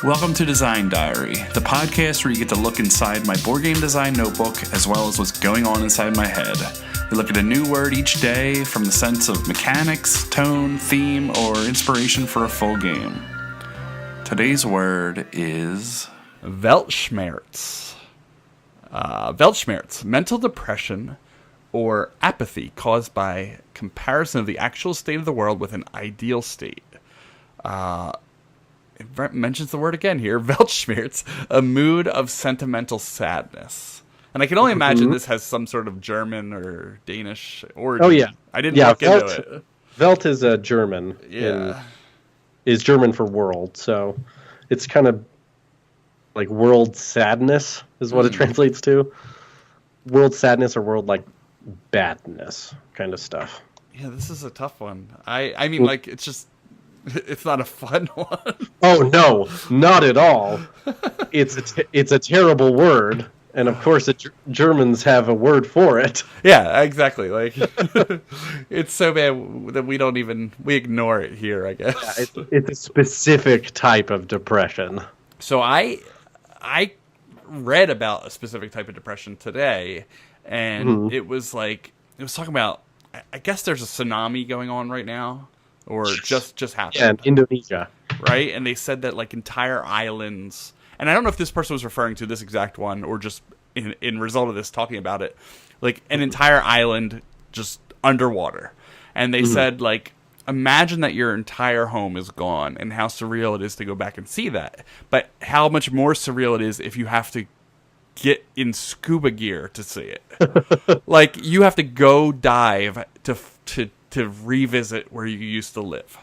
Welcome to Design Diary, the podcast where you get to look inside my board game design notebook as well as what's going on inside my head. We look at a new word each day from the sense of mechanics, tone, theme, or inspiration for a full game. Today's word is Weltschmerz. Weltschmerz, mental depression or apathy caused by comparison of the actual state of the world with an ideal state. It mentions the word again here, Weltschmerz, a mood of sentimental sadness. And I can only imagine this has some sort of German or Danish origin. Oh, yeah. I didn't look into it. Welt is a German. Yeah. Is German for world, so it's kind of like world sadness is what it translates to. World sadness or world, like, badness kind of stuff. Yeah, this is a tough one. I mean, like, it's just... It's not a fun one. Oh, no, not at all. It's a terrible word, and of course Germans have a word for it. Yeah, exactly. Like, it's so bad that we ignore it here, I guess. Yeah, it's a specific type of depression. So I read about a specific type of depression today, and it was talking about, I guess there's a tsunami going on right now. Or just happened. Yeah, in Indonesia. Right? And they said that, like, entire islands... And I don't know if this person was referring to this exact one or just in result of this talking about it. Like, an entire island just underwater. And they said, like, imagine that your entire home is gone and how surreal it is to go back and see that. But how much more surreal it is if you have to get in scuba gear to see it. Like, you have to go dive to revisit where you used to live.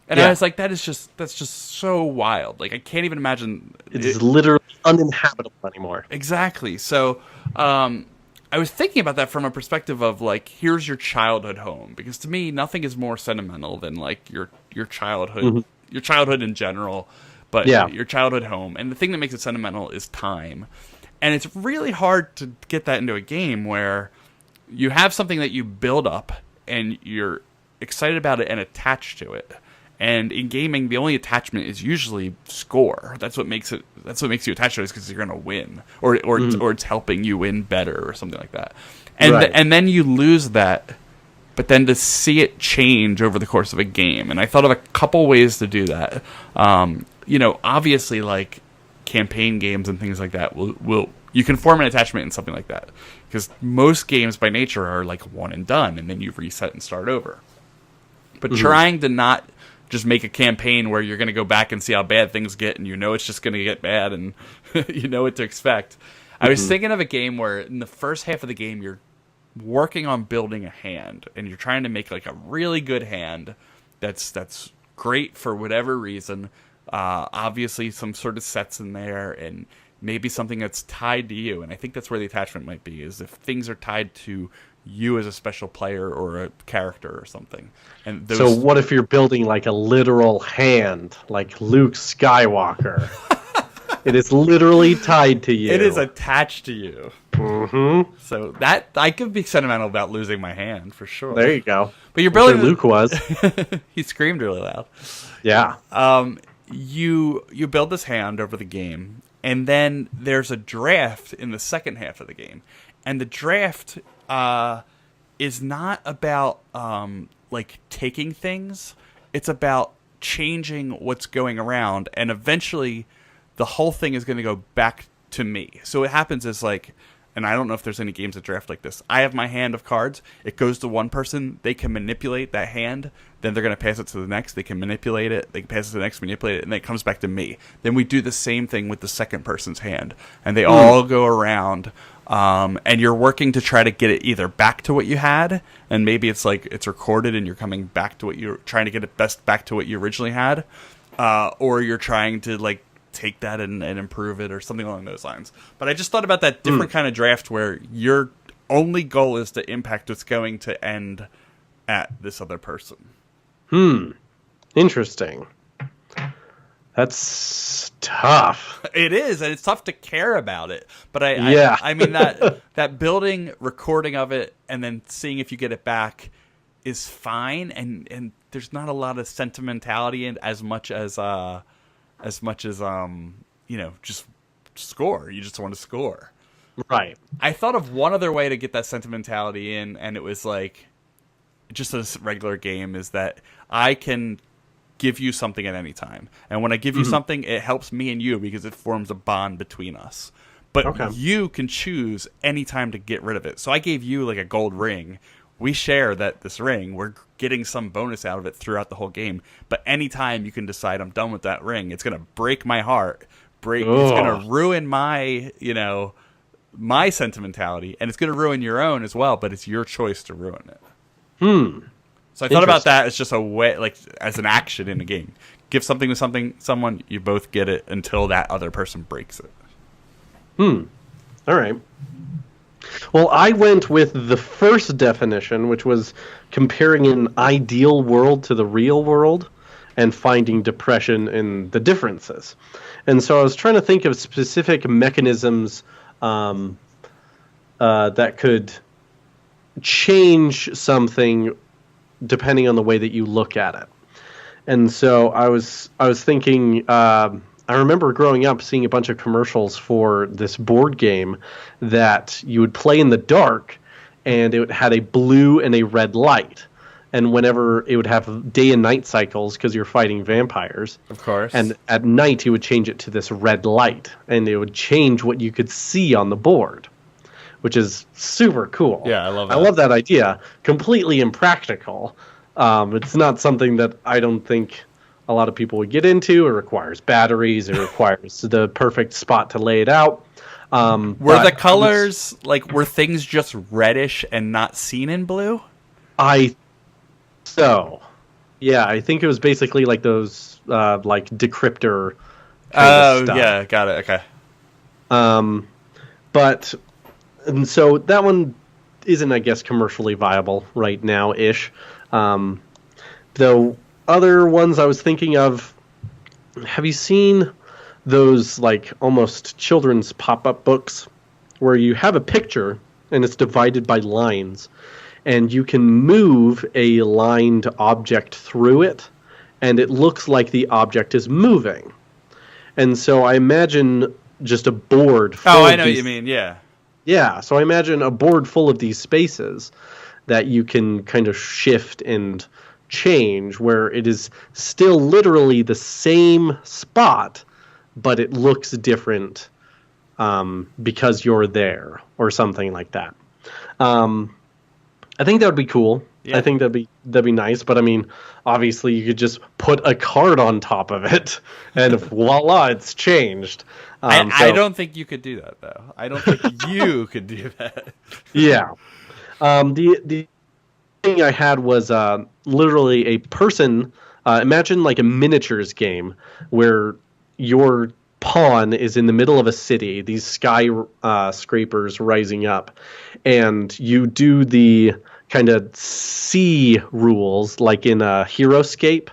And I was like, that's just so wild. Like, I can't even imagine. It's literally uninhabitable anymore. Exactly. So, I was thinking about that from a perspective of, like, here's your childhood home. Because to me, nothing is more sentimental than, like, your childhood, your childhood in general, but your childhood home. And the thing that makes it sentimental is time. And it's really hard to get that into a game where you have something that you build up and you're excited about it and attached to it. And in gaming, the only attachment is usually score. That's what makes you attached to it, is because you're going to win, or it's helping you win better, or something like that. And and then you lose that, but then to see it change over the course of a game. And I thought of a couple ways to do that. Obviously, like campaign games and things like that will you can form an attachment in something like that, because most games by nature are like one and done, and then you reset and start over. But trying to not just make a campaign where you're going to go back and see how bad things get, and it's just going to get bad, and you know what to expect. I was thinking of a game where in the first half of the game you're working on building a hand, and you're trying to make like a really good hand that's great for whatever reason. Obviously some sort of sets in there, and maybe something that's tied to you. And I think that's where the attachment might be, is if things are tied to you as a special player or a character or something. And so what if you're building like a literal hand, like Luke Skywalker? It is literally tied to you. It is attached to you. So that I could be sentimental about losing my hand, for sure. There you go. But you're building... Luke was. He screamed really loud. Yeah. You build this hand over the game, and then there's a draft in the second half of the game. And the draft is not about like taking things. It's about changing what's going around, and eventually the whole thing is going to go back to me. So what happens is, like, and I don't know if there's any games that draft like this. I have my hand of cards. It goes to one person. They can manipulate that hand. Then they're going to pass it to the next. They can manipulate it. They can pass it to the next, manipulate it, and then it comes back to me. Then we do the same thing with the second person's hand. And they all go around, and you're working to try to get it either back to what you had, and maybe it's like it's recorded and you're coming back to what you're trying to get it best back to what you originally had, or you're trying to, like, take that and improve it or something along those lines. But I just thought about that different kind of draft where your only goal is to impact what's going to end at this other person. Interesting. That's tough. It is, and it's tough to care about it. But I mean that building, recording of it, and then seeing if you get it back is fine, and there's not a lot of sentimentality in as much as as much as just score. You just want to score. Right. I thought of one other way to get that sentimentality in, and it was like just a regular game, is that I can give you something at any time. And when I give you something, it helps me and you because it forms a bond between us. But you can choose any time to get rid of it. So I gave you like a gold ring. We share this ring. We're getting some bonus out of it throughout the whole game. But anytime you can decide I'm done with that ring, it's going to break my heart. It's going to ruin my, my sentimentality, and it's going to ruin your own as well, but it's your choice to ruin it. So I thought about that as just a way, like as an action in a game. Give something to someone, you both get it until that other person breaks it. All right. Well, I went with the first definition, which was comparing an ideal world to the real world and finding depression in the differences. And so I was trying to think of specific mechanisms that could change something depending on the way that you look at it. And so I was thinking, I remember growing up seeing a bunch of commercials for this board game that you would play in the dark, and it had a blue and a red light. And whenever it would have day and night cycles because you're fighting vampires. Of course. And at night you would change it to this red light, and it would change what you could see on the board, which is super cool. Yeah, I love that. I love that idea. Completely impractical. It's not something that I don't think a lot of people would get into. It requires batteries. It requires the perfect spot to lay it out. Were the colors, were things just reddish and not seen in blue? Yeah, I think it was basically like those, decryptor kind of stuff. Yeah, got it, okay. And so that one isn't, I guess, commercially viable right now-ish. Though other ones I was thinking of, have you seen those, almost children's pop-up books where you have a picture and it's divided by lines, and you can move a lined object through it, and it looks like the object is moving. And so I imagine just a board full I know what you mean, yeah. Yeah, so I imagine a board full of these spaces that you can kind of shift and change, where it is still literally the same spot, but it looks different because you're there, or something like that. I think that would be cool. Yeah. I think that'd be nice. But I mean, obviously, you could just put a card on top of it, and voila, it's changed. I don't think you could do that, though. I don't think you could do that. Yeah. The thing I had was literally a person. Imagine like a miniatures game where your pawn is in the middle of a city. These skyscrapers rising up, and you do the kind of C rules, like in a Heroscape,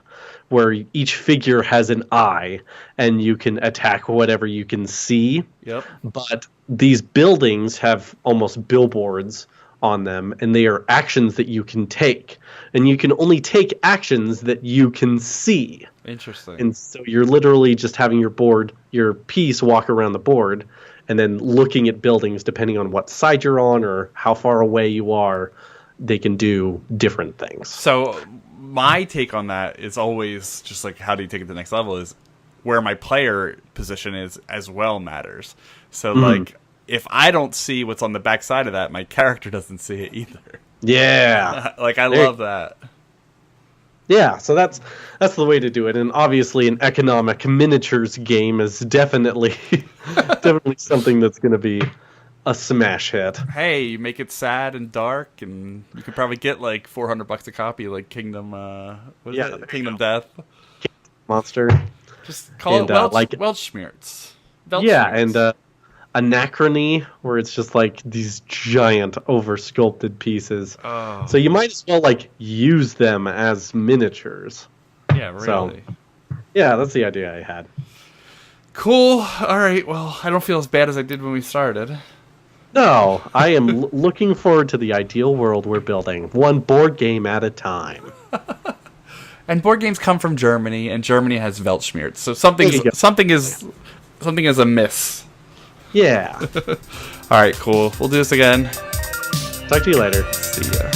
where each figure has an eye, and you can attack whatever you can see. Yep. But these buildings have almost billboards on them, and they are actions that you can take. And you can only take actions that you can see. Interesting. And so you're literally just having your piece walk around the board, and then looking at buildings depending on what side you're on or how far away you are. They can do different things. So my take on that is always just like, how do you take it to the next level, is where my player position is as well matters. So if I don't see what's on the back side of that, my character doesn't see it either. Yeah. I love that. Yeah, so that's the way to do it. And obviously an economic miniatures game is definitely something that's going to be a smash hit. Hey, you make it sad and dark, and you could probably get like $400 a copy, like Kingdom. Kingdom Death. Monster. Just call it Weltschmerz. Yeah, and Anachrony, where it's just like these giant over-sculpted pieces. Oh. So you might as well use them as miniatures. Yeah, really. So, yeah, that's the idea I had. Cool. All right. Well, I don't feel as bad as I did when we started. No, I am looking forward to the ideal world we're building, one board game at a time. And board games come from Germany, and Germany has Weltschmerz. So something is amiss. Yeah. All right, cool. We'll do this again. Talk to you later. See ya.